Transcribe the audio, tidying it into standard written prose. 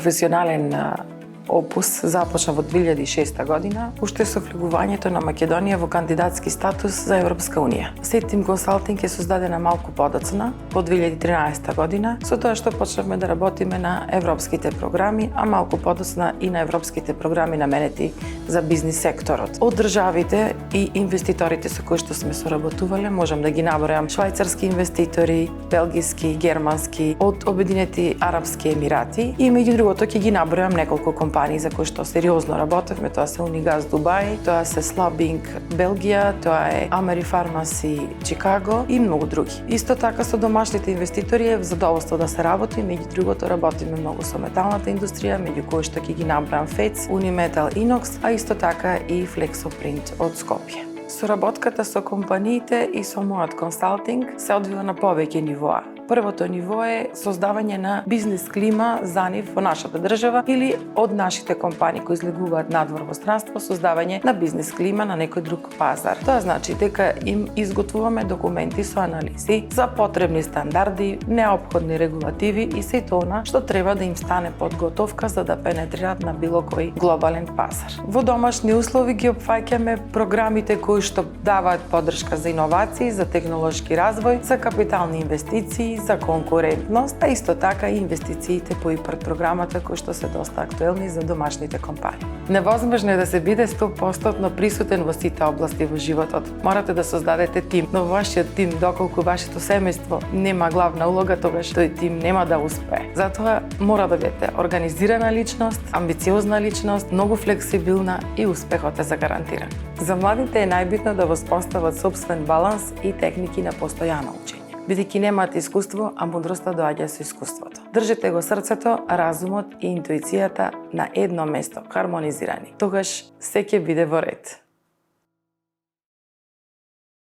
професионален опус започна во 2006 година, уште со влегувањето на Македонија во кандидатски статус за Европска Унија. Сетим консалтинг е создадена малку подоцна, во 2013 година, со тоа што почнавме да работиме на европските програми, а малку подоцна и на европските програми наменети за бизнис секторот. Од државите и инвеститорите со кои што сме соработувале, можам да ги набројам швајцарски инвеститори, белгиски, германски, од Обединети Арапски Емирати и меѓу другото ќе ги набројам неколку компании за кои што сериозно работевме, тоа се Унигаз Дубај, тоа се Слабинг Белгија, тоа е Амери Фармаси Чикаго и многу други. Исто така со домашните инвеститори е задоволство да се работи, меѓу другото работиме многу со металната индустрија, меѓу кои што ќе ги набрам ФЕЦ, Униметал Инокс, а исто така и Флексопринт од Скопје. Соработката со компаниите и со мојот консалтинг се одвива на повеќе нивоа. Првото ниво е создавање на бизнис клима за нив во нашата држава или од нашите компании кои излегуваат надвор во странство, создавање на бизнис клима на некој друг пазар. Тоа значи дека им изготвуваме документи со анализи за потребни стандарди, неопходни регулативи и сето она што треба да им стане подготовка за да пенетрираат на било кој глобален пазар. Во домашни услови ги опфаќаме програмите кои што даваат поддршка за иновации, за технолошки развој, за капитални инвестиции, за конкурентност, а исто така и инвестициите по ИПАРД програмата кои што се доста актуелни за домашните компании. Невозможно е да се биде 100% присутен во сите области во животот. Морате да создадете тим, но во вашиот тим, доколку вашето семејство нема главна улога, тогаш тој тим нема да успее. Затоа мора да бидете организирана личност, амбициозна личност, многу флексибилна и успехот е загарантиран. За младите е најбитно да воспостават сопствен баланс и техники на постојано учење. Бидејќи немаат искуство, а мудростта доаѓа со искуството. Држите го срцето, разумот и интуицијата на едно место, хармонизирани. Тогаш се ќе биде во ред.